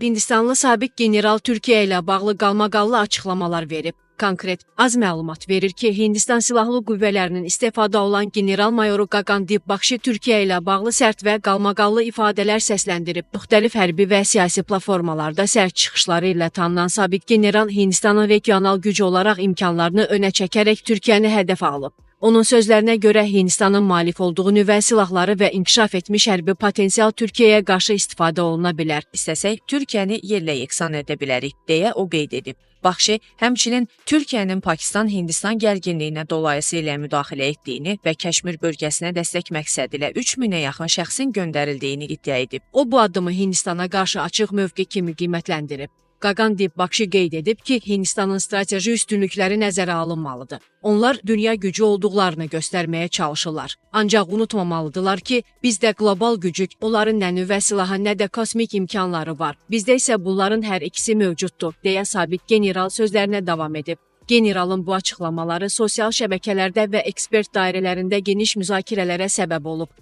Hindistanlı sabiq general Türkiyə ilə bağlı qalmaqallı açıqlamalar verib. Konkret az məlumat verir ki, Hindistan Silahlı Qüvvələrinin istefada olan general-mayoru Gagandip Bakshi Türkiyə ilə bağlı sərt və qalmaqallı ifadələr səsləndirib. Müxtəlif hərbi və siyasi platformalarda sərt çıxışları ilə tanınan sabiq general Hindistanın regional güc olaraq imkanlarını önə çəkərək Türkiyəni hədəf alıb. Onun sözlərinə görə Hindistanın malik olduğu nüvə silahları və inkişaf etmiş hərbi potensial Türkiyəyə qarşı istifadə oluna bilər. İstəsək, Türkiyəni yerlə yeksan edə bilərik, deyə o qeyd edib. Bakshi həmçinin Türkiyənin Pakistan-Hindistan gərginliyinə dolayısıyla müdaxilə etdiyini və Kəşmir bölgəsinə dəstək məqsədilə 3000-ə yaxın şəxsin göndərildiyini iddia edib. O bu addımı Hindistana qarşı açıq mövqe kimi qiymətləndirib. Gagandip Bakshi qeyd edib ki, Hindistanın strateji üstünlükləri nəzərə alınmalıdır. Onlar dünya gücü olduqlarını göstərməyə çalışırlar. Ancaq unutmamalıdırlar ki, bizdə qlobal gücük, onların nə nüvə silahı, nə də kosmik imkanları var. Bizdə isə bunların hər ikisi mövcuddur, deyə sabiq general sözlərinə davam edib. Generalın bu açıqlamaları sosial şəbəkələrdə və ekspert dairələrində geniş müzakirələrə səbəb olub.